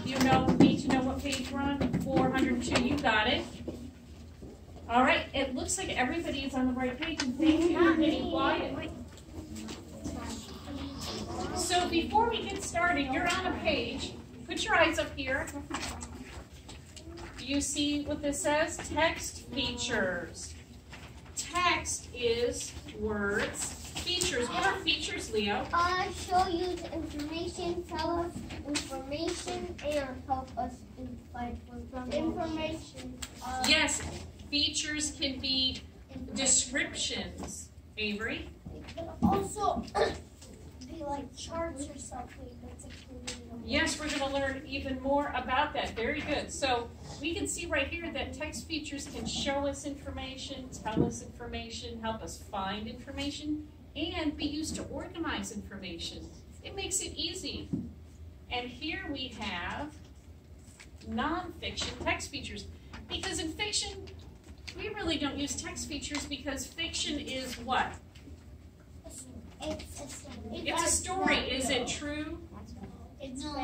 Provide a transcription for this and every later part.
you need to know what page we're on? 402. You got it. All right. It looks like everybody is on the right page. And thank you for getting quiet. So before we get started, you're on a page. Put your eyes up here. You see what this says? Text features. Text is words. Features. What are features, Leo? Show you the information, tell us information, and help us find information. Yes, features can be descriptions. Avery? It can also be like charts or something. Yes, we're going to learn even more about that. Very good. So we can see right here that text features can show us information, tell us information, help us find information, and be used to organize information. It makes it easy. And here we have nonfiction text features. Because in fiction, we really don't use text features because fiction is what? It's a story. Is it true?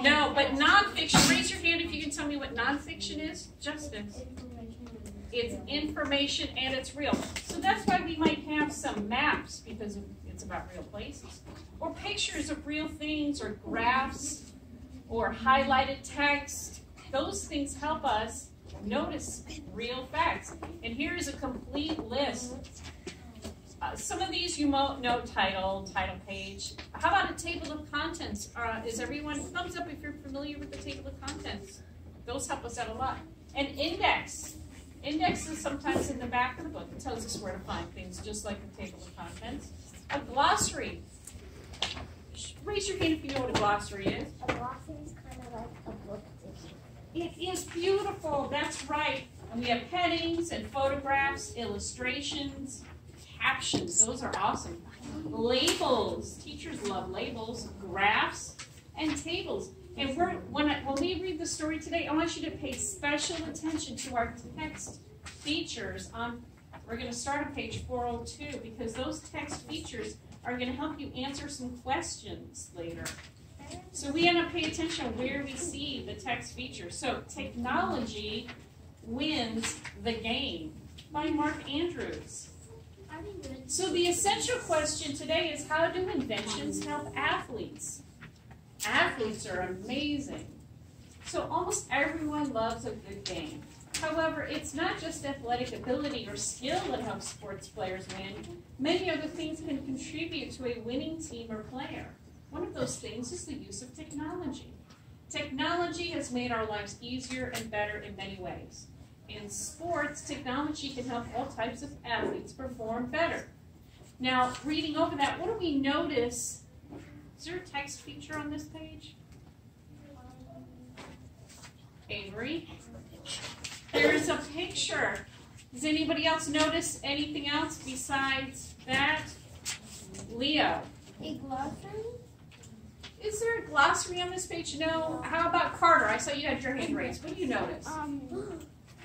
No, but nonfiction, raise your hand if you can tell me what nonfiction is. Justice. It's information and it's real. So that's why we might have some maps because it's about real places. Or pictures of real things or graphs or highlighted text. Those things help us notice real facts. And here's a complete list. Some of these you might know: title page. How about a table of contents? Is everyone, thumbs up if you're familiar with the table of contents. Those help us out a lot. An index. Index is sometimes in the back of the book. It tells us where to find things, just like the table of contents. A glossary. Raise your hand if you know what a glossary is. A glossary is kind of like a book. It is beautiful. That's right. And we have headings and photographs, illustrations, captions. Those are awesome. Labels. Teachers love labels. Graphs and tables. And when we read the story today, I want you to pay special attention to our text features. We're going to start on page 402 because those text features are going to help you answer some questions later. So we want to pay attention where we see the text features. So technology wins the game by Mark Andrews. So the essential question today is, how do inventions help athletes? Athletes are amazing. So almost everyone loves a good game. However, it's not just athletic ability or skill that helps sports players win. Many other things can contribute to a winning team or player. One of those things is the use of technology. Technology has made our lives easier and better in many ways. In sports, technology can help all types of athletes perform better. Now, reading over that, what do we notice? Is there a text feature on this page? Avery? There's a picture. Does anybody else notice anything else besides that? Leo? A glossary? Is there a glossary on this page? No. How about Carter? I saw you had your hand raised. What do you notice?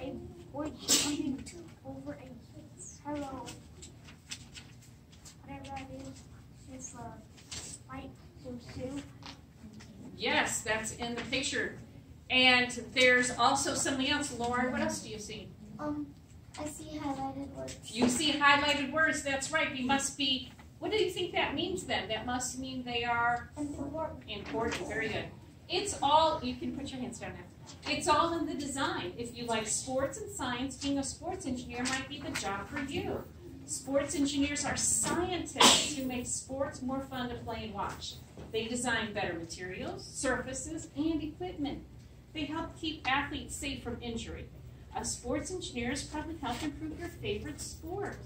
A boy jumping over a hello. Whatever that is white suit. Yes, that's in the picture. And there's also something else. Lauren, what else do you see? I see highlighted words. You see highlighted words. That's right. You must be. What do you think that means then? That must mean they are important. Very good. It's all, you can put your hands down now. It's all in the design. If you like sports and science, being a sports engineer might be the job for you. Sports engineers are scientists who make sports more fun to play and watch. They design better materials, surfaces, and equipment. They help keep athletes safe from injury. A sports engineer has probably helped improve your favorite sport.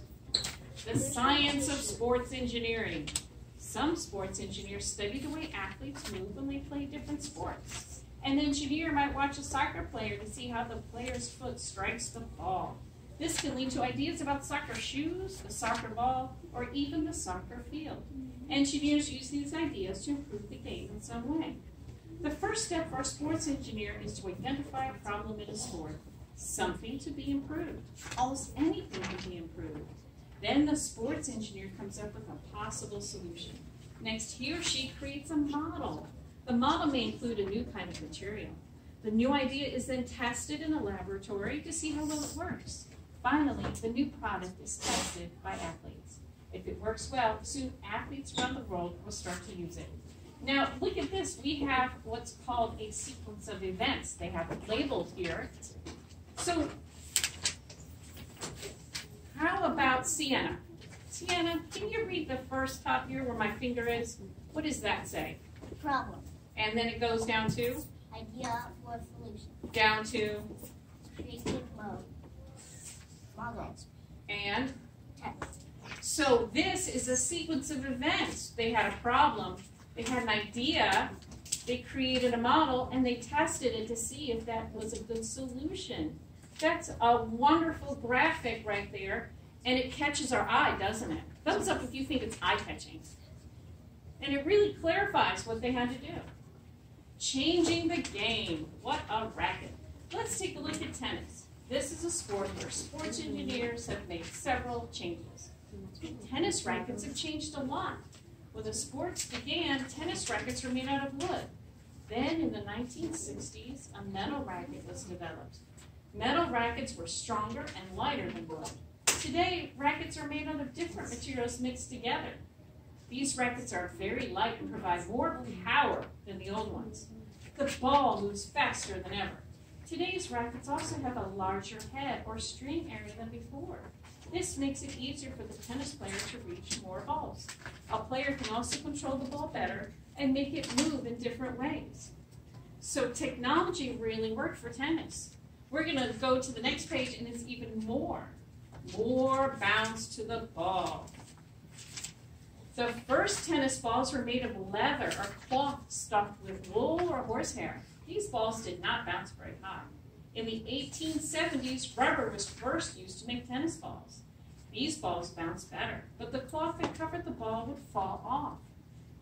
The science of sports engineering. Some sports engineers study the way athletes move when they play different sports. An engineer might watch a soccer player to see how the player's foot strikes the ball. This can lead to ideas about soccer shoes, the soccer ball, or even the soccer field. Engineers use these ideas to improve the game in some way. The first step for a sports engineer is to identify a problem in a sport, something to be improved. Almost anything can be improved. Then the sports engineer comes up with a possible solution. Next, he or she creates a model. The model may include a new kind of material. The new idea is then tested in a laboratory to see how well it works. Finally, the new product is tested by athletes. If it works well, soon athletes around the world will start to use it. Now, look at this. We have what's called a sequence of events. They have it labeled here. So, how about Sienna? Sienna, can you read the first top here where my finger is? What does that say? Problem. And then it goes down to? Idea for solution. Down to? Creative mode. Model. And? Test. So this is a sequence of events. They had a problem. They had an idea. They created a model, and they tested it to see if that was a good solution. That's a wonderful graphic right there, and it catches our eye, doesn't it? Thumbs up if you think it's eye-catching. And it really clarifies what they had to do. Changing the game. What a racket. Let's take a look at tennis. This is a sport where sports engineers have made several changes. Tennis rackets have changed a lot. When the sports began, tennis rackets were made out of wood. Then in the 1960s, a metal racket was developed. Metal rackets were stronger and lighter than wood. Today, rackets are made out of different materials mixed together. These rackets are very light and provide more power than the old ones. The ball moves faster than ever. Today's rackets also have a larger head or string area than before. This makes it easier for the tennis player to reach more balls. A player can also control the ball better and make it move in different ways. So technology really worked for tennis. We're going to go to the next page, and it's even more. More bounce to the ball. The first tennis balls were made of leather or cloth stuffed with wool or horsehair. These balls did not bounce very high. In the 1870s, rubber was first used to make tennis balls. These balls bounced better, but the cloth that covered the ball would fall off.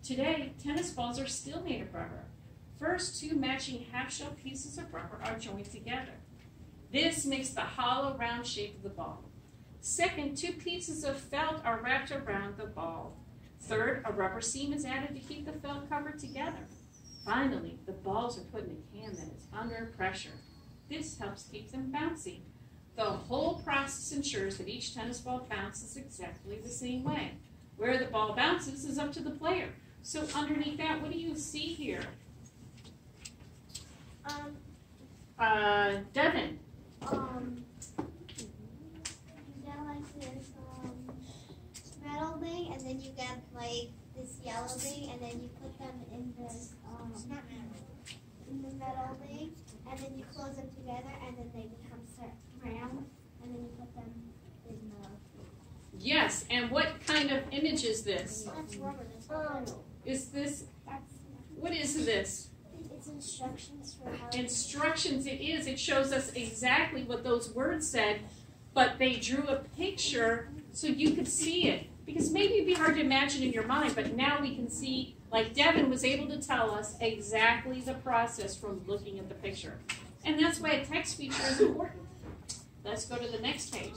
Today, tennis balls are still made of rubber. First, two matching half-shell pieces of rubber are joined together. This makes the hollow, round shape of the ball. Second, two pieces of felt are wrapped around the ball. Third, a rubber seam is added to keep the felt covered together. Finally, the balls are put in a can that is under pressure. This helps keep them bouncy. The whole process ensures that each tennis ball bounces exactly the same way. Where the ball bounces is up to the player. So underneath that, what do you see here? Devin. You got like this metal thing, and then you get like this yellow thing, and then you put them in this in the metal thing, and then you close them together, and then they become round, and then you put them in the. Yes, and what kind of image is this? That's rubber. That's metal. Is this? That's. What is this? It's instructions for how. Instructions. It is. It shows us exactly what those words said, but they drew a picture so you could see it. Because maybe it'd be hard to imagine in your mind, but now we can see, like Devin was able to tell us exactly the process from looking at the picture. And that's why a text feature is important. Let's go to the next page.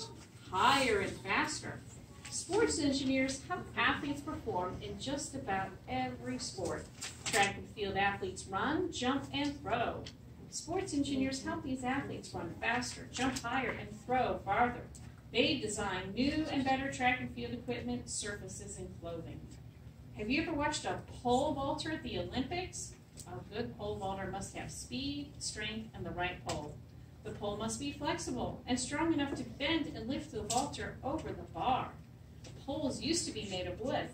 Higher and faster. Sports engineers help athletes perform in just about every sport. Track and field athletes run, jump, and throw. Sports engineers help these athletes run faster, jump higher, and throw farther. They design new and better track and field equipment, surfaces, and clothing. Have you ever watched a pole vaulter at the Olympics? A good pole vaulter must have speed, strength, and the right pole. The pole must be flexible and strong enough to bend and lift the vaulter over the bar. Poles used to be made of wood.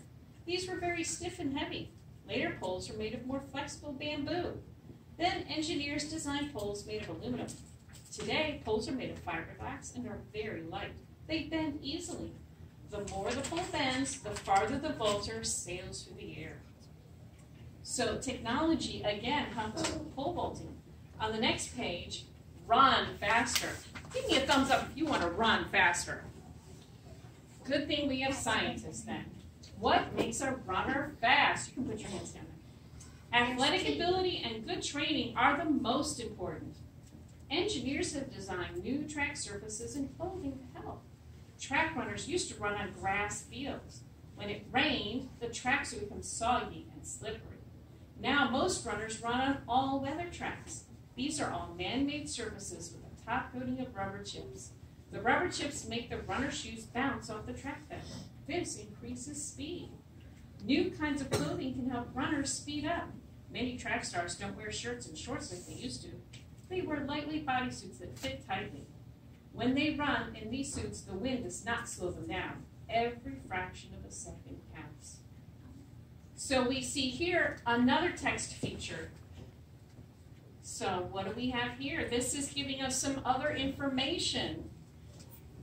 These were very stiff and heavy. Later poles were made of more flexible bamboo. Then engineers designed poles made of aluminum. Today, poles are made of fiberglass and are very light. They bend easily. The more the pole bends, the farther the vaulter sails through the air. So technology, again, comes to pole vaulting. On the next page, run faster. Give me a thumbs up if you want to run faster. Good thing we have scientists then. What makes a runner fast? You can put your hands down there. Athletic ability and good training are the most important. Engineers have designed new track surfaces and clothing to help. Track runners used to run on grass fields. When it rained, the tracks would become soggy and slippery. Now most runners run on all-weather tracks. These are all man-made surfaces with a top coating of rubber chips. The rubber chips make the runner shoes bounce off the track bed. This increases speed. New kinds of clothing can help runners speed up. Many track stars don't wear shirts and shorts like they used to. They wear lightweight bodysuits that fit tightly. When they run in these suits, the wind does not slow them down. Every fraction of a second counts. So we see here another text feature. So what do we have here? This is giving us some other information.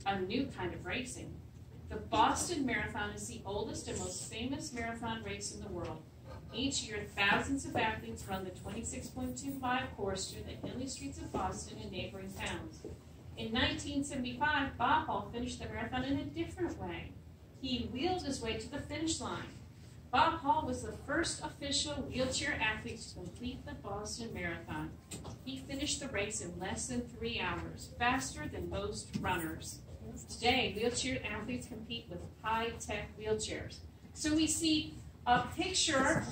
A new kind of racing. The Boston Marathon is the oldest and most famous marathon race in the world. Each year, thousands of athletes run the 26.25 course through the hilly streets of Boston and neighboring towns. In 1975, Bob Hall finished the marathon in a different way. He wheeled his way to the finish line. Bob Hall was the first official wheelchair athlete to complete the Boston Marathon. He finished the race in less than 3 hours, faster than most runners. Today, wheelchair athletes compete with high-tech wheelchairs. So we see a picture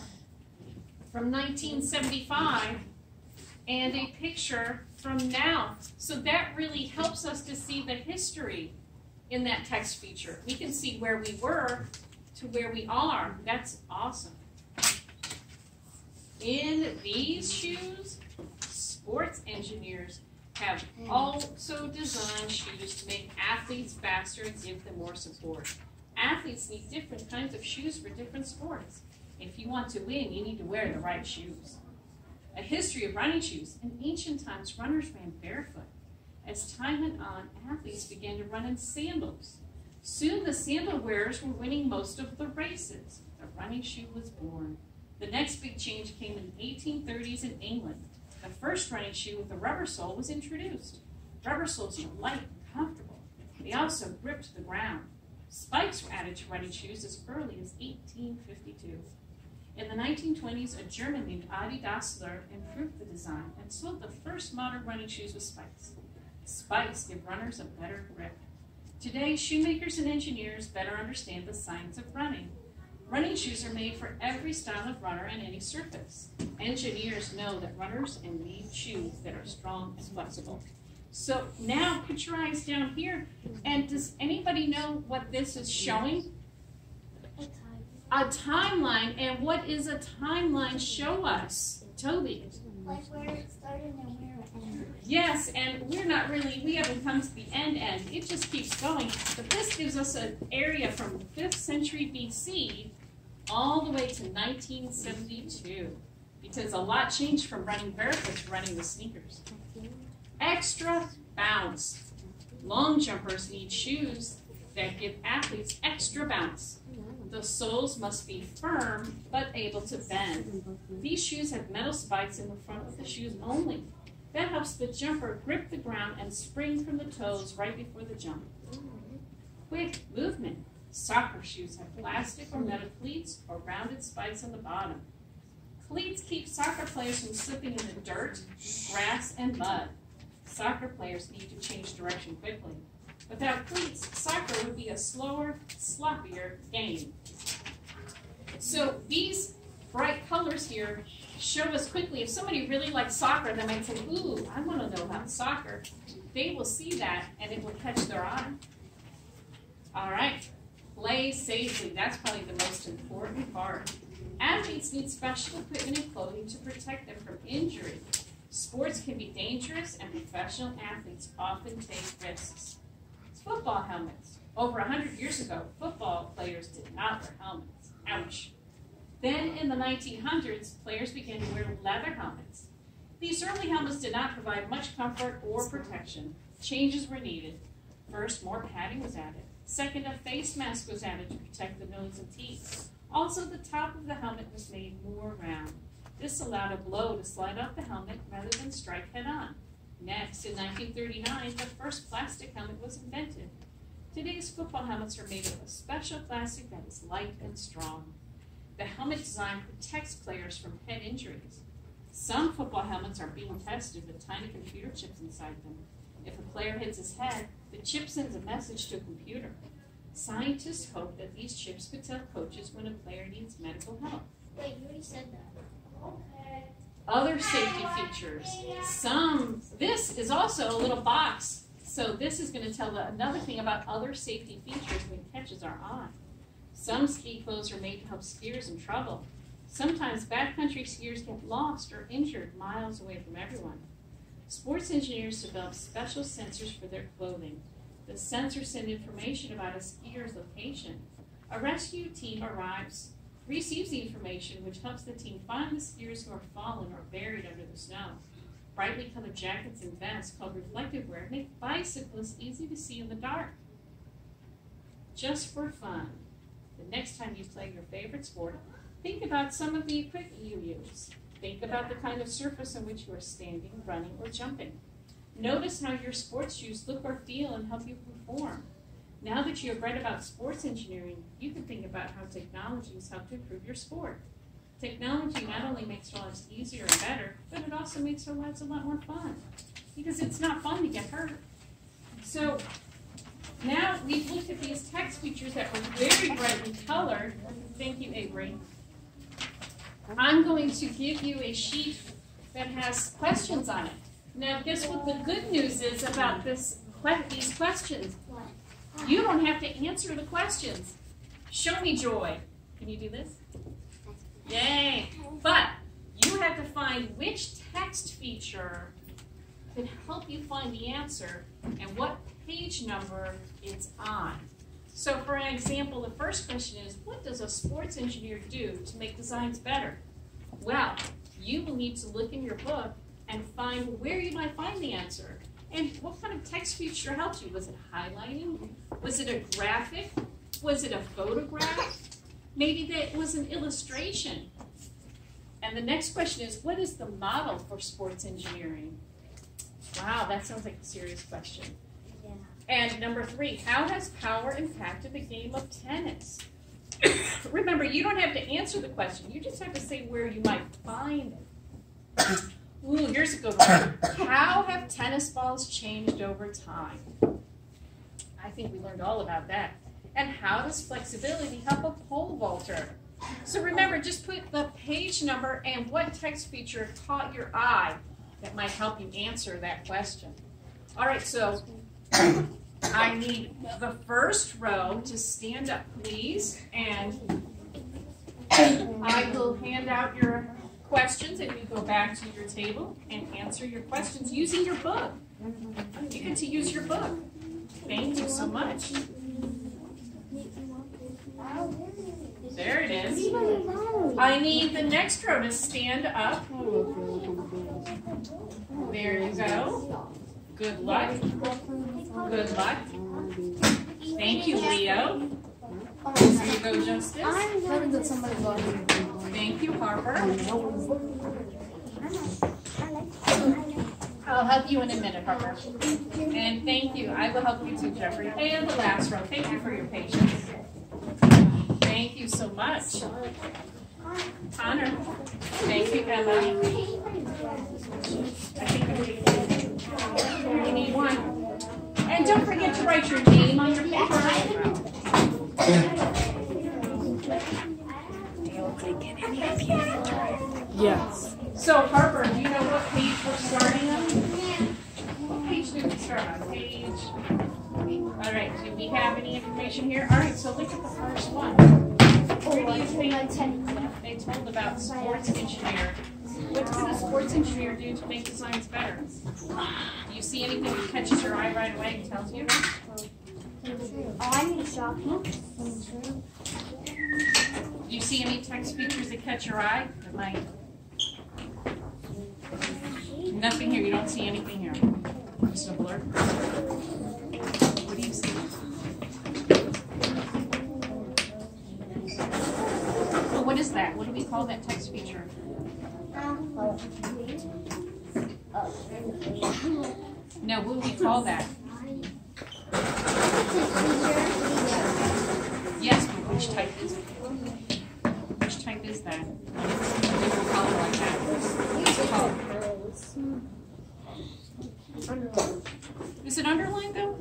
from 1975 and a picture from now. So that really helps us to see the history in that text feature. We can see where we were to where we are. That's awesome. In these shoes, sports engineers have also designed shoes to make athletes faster and give them more support. Athletes need different kinds of shoes for different sports. If you want to win, you need to wear the right shoes. A history of running shoes. In ancient times, runners ran barefoot. As time went on, athletes began to run in sandals. Soon the sandal wearers were winning most of the races. The running shoe was born. The next big change came in the 1830s in England. The first running shoe with a rubber sole was introduced. Rubber soles are light and comfortable. They also gripped the ground. Spikes were added to running shoes as early as 1852. In the 1920s, a German named Adi Dassler improved the design and sold the first modern running shoes with spikes. Spikes give runners a better grip. Today, shoemakers and engineers better understand the science of running. Running shoes are made for every style of runner and any surface. Engineers know that runners need shoes that are strong and flexible. So now put your eyes down here, and does anybody know what this is showing? A timeline. And what is a timeline show us? Toby. Like where it started and where it ended. Yes, and we haven't come to the end. It just keeps going. But this gives us an area from the 5th century BC all the way to 1972. Because a lot changed from running barefoot to running with sneakers. Extra bounce. Long jumpers need shoes that give athletes extra bounce. The soles must be firm but able to bend. These shoes have metal spikes in the front of the shoes only. That helps the jumper grip the ground and spring from the toes right before the jump. Quick movement. Soccer shoes have plastic or metal cleats or rounded spikes on the bottom. Cleats keep soccer players from slipping in the dirt, grass, and mud. Soccer players need to change direction quickly. Without cleats, soccer would be a slower, sloppier game. So these bright colors here show us quickly. If somebody really likes soccer, they might say, ooh, I want to know about soccer. They will see that, and it will catch their eye. All right, play safely. That's probably the most important part. Athletes need special equipment and clothing to protect them from injury. Sports can be dangerous, and professional athletes often take risks. Football helmets. Over 100 years ago, football players did not wear helmets. Ouch. Then in the 1900s, players began to wear leather helmets. These early helmets did not provide much comfort or protection. Changes were needed. First, more padding was added. Second, a face mask was added to protect the nose and teeth. Also, the top of the helmet was made more round. This allowed a blow to slide off the helmet rather than strike head-on. Next, in 1939, the first plastic helmet was invented. Today's football helmets are made of a special plastic that is light and strong. The helmet design protects players from head injuries. Some football helmets are being tested with tiny computer chips inside them. If a player hits his head, the chip sends a message to a computer. Scientists hope that these chips could tell coaches when a player needs medical help. Wait, you already said that. Okay. Other safety features. This is also a little box. So this is going to tell another thing about other safety features when it catches our eye. Some ski clothes are made to help skiers in trouble. Sometimes backcountry skiers get lost or injured miles away from everyone. Sports engineers develop special sensors for their clothing. The sensors send information about a skier's location. A rescue team receives the information, which helps the team find the skiers who are fallen or buried under the snow. Brightly colored jackets and vests called reflective wear make bicyclists easy to see in the dark. Just for fun, the next time you play your favorite sport, think about some of the equipment you use. Think about the kind of surface on which you are standing, running, or jumping. Notice how your sports shoes look or feel and help you perform. Now that you have read about sports engineering, you can think about how technology has helped improve your sport. Technology not only makes our lives easier and better, but it also makes our lives a lot more fun. Because it's not fun to get hurt. So now we've looked at these text features that were very brightly colored. Thank you, Avery. I'm going to give you a sheet that has questions on it. Now guess what the good news is about these questions? You don't have to answer the questions. Show me joy. Can you do this? Yay. But you have to find which text feature can help you find the answer and what page number it's on. So for an example, the first question is, what does a sports engineer do to make designs better? Well, you will need to look in your book and find where you might find the answer. And what kind of text feature helps you? Was it highlighting? Was it a graphic? Was it a photograph? Maybe that was an illustration. And the next question is, what is the model for sports engineering? Wow, that sounds like a serious question. Yeah. And number 3, how has power impacted the game of tennis? Remember, you don't have to answer the question. You just have to say where you might find it. Ooh, here's a good one. How have tennis balls changed over time? I think we learned all about that. And how does flexibility help a pole vaulter? So remember, just put the page number and what text feature caught your eye that might help you answer that question. All right, so I need the first row to stand up, please. And I will hand out your questions and you go back to your table and answer your questions using your book. You get to use your book. Thank you so much. There it is. I need the next row to stand up. There you go. Good luck. Good luck. Thank you, Leo. Here you go, Justice. Thank you, Harper. I'll help you in a minute, Harper. And thank you. I will help you too, Jeffrey. And the last row. Thank you for your patience. Thank you so much. Connor. Thank you, Emma. I think we need one. And don't forget to write your name on your paper. Yes. So, Harper, do you know what page we're starting on? What page did we start on? Page. All right. Do we have any information here? All right. So look at the first one. Where do you think they told about sports engineer? What can a sports engineer do to make designs better? Do you see anything that catches your eye right away and tells you? I need a shopping. Do you see any text features that catch your eye? That might. Nothing here. You don't see anything here. Just a blur. What do you see? Well, what is that? What do we call that text feature? No, what do we call that? Yes, but which type is it? Which type is that? We will call it like that. What's it called? Is it underlined though?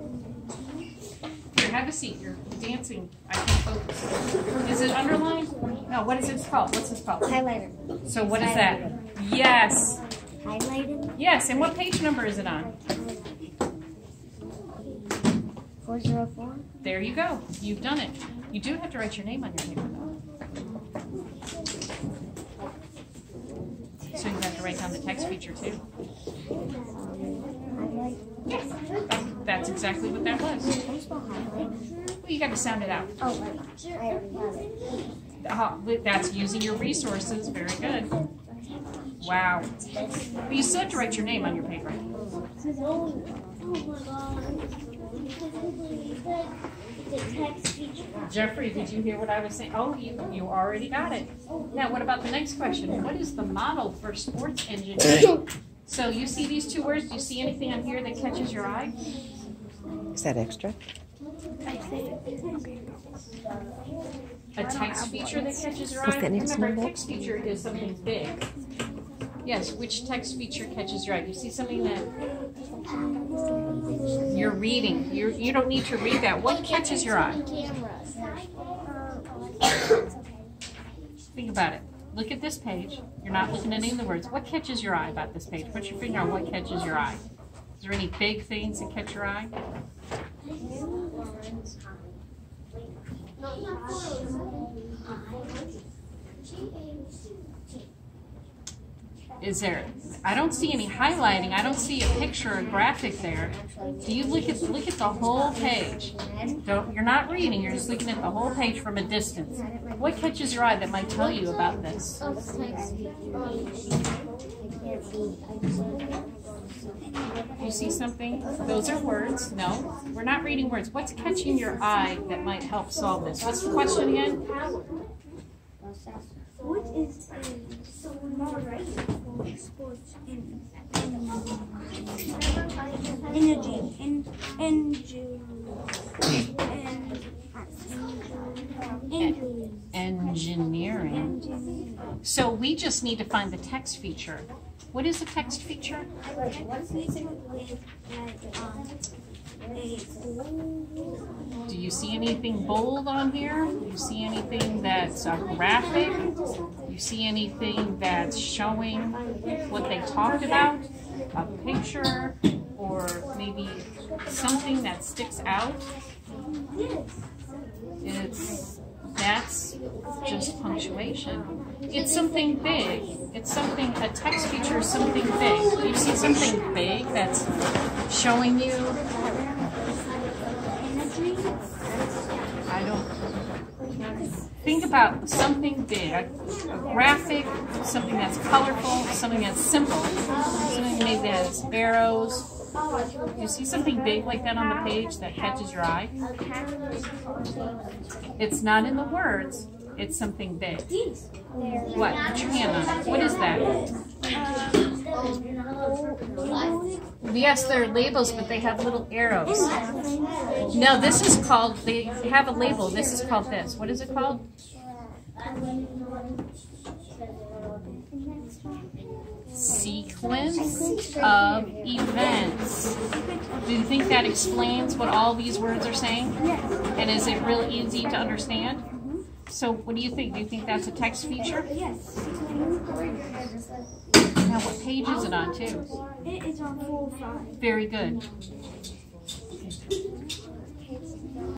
Here, have have a seat. You're dancing. I can't focus. Is it underlined? No, what is it called? What's this called? Highlighter. So what is that? Yes. Highlighted? Yes, and what page number is it on? 404. There you go. You've done it. You do have to write your name on your paper, though. So you have to write down the text feature, too. Yes. That's exactly what that was. Well, you got to sound it out. Oh, right. I already got it. That's using your resources. Very good. Wow. But you still have to write your name on your paper. Oh my god. The text feature. Jeffrey, did you hear what I was saying? Oh, you already got it. Now, what about the next question? What is the model for sports engineering? So you see these two words. Do you see anything on here that catches your eye? Is that extra? A text feature that catches your eye? Remember, a text feature is something big. Yes, which text feature catches your eye? You see something that you're reading. You don't need to read that. What catches your eye? Think about it. Look at this page. You're not looking at any of the words. What catches your eye about this page? Put your finger on what catches your eye. Is there any big things that catch your eye? Is there? I don't see any highlighting. I don't see a picture or graphic there. Do you look at the whole page? You're not reading. You're just looking at the whole page from a distance. What catches your eye that might tell you about this? You see something? Those are words. No, we're not reading words. What's catching your eye that might help solve this? What's the question again? What is Engineering. So we just need to find the text feature. What is a text feature? Do you see anything bold on here? Do you see anything that's graphic? Do you see anything that's showing what they talked about? A picture or maybe something that sticks out? That's just punctuation. It's something big. It's something, a text feature is something big. Do you see something big that's showing you? I don't. Think about something big, a graphic, something that's colorful, something that's simple, something maybe that has arrows. Do you see something big like that on the page that catches your eye? It's not in the words, it's something big. What? Put your hand on it. What is that? Yes, they're labels, but they have little arrows. No, this is called, they have a label. This is called this. What is it called? Sequence of events. Do you think that explains what all these words are saying? And is it real easy to understand? So what do you think? Do you think that's a text feature? Yes. Now what page is it on too? It is on 405. Very good.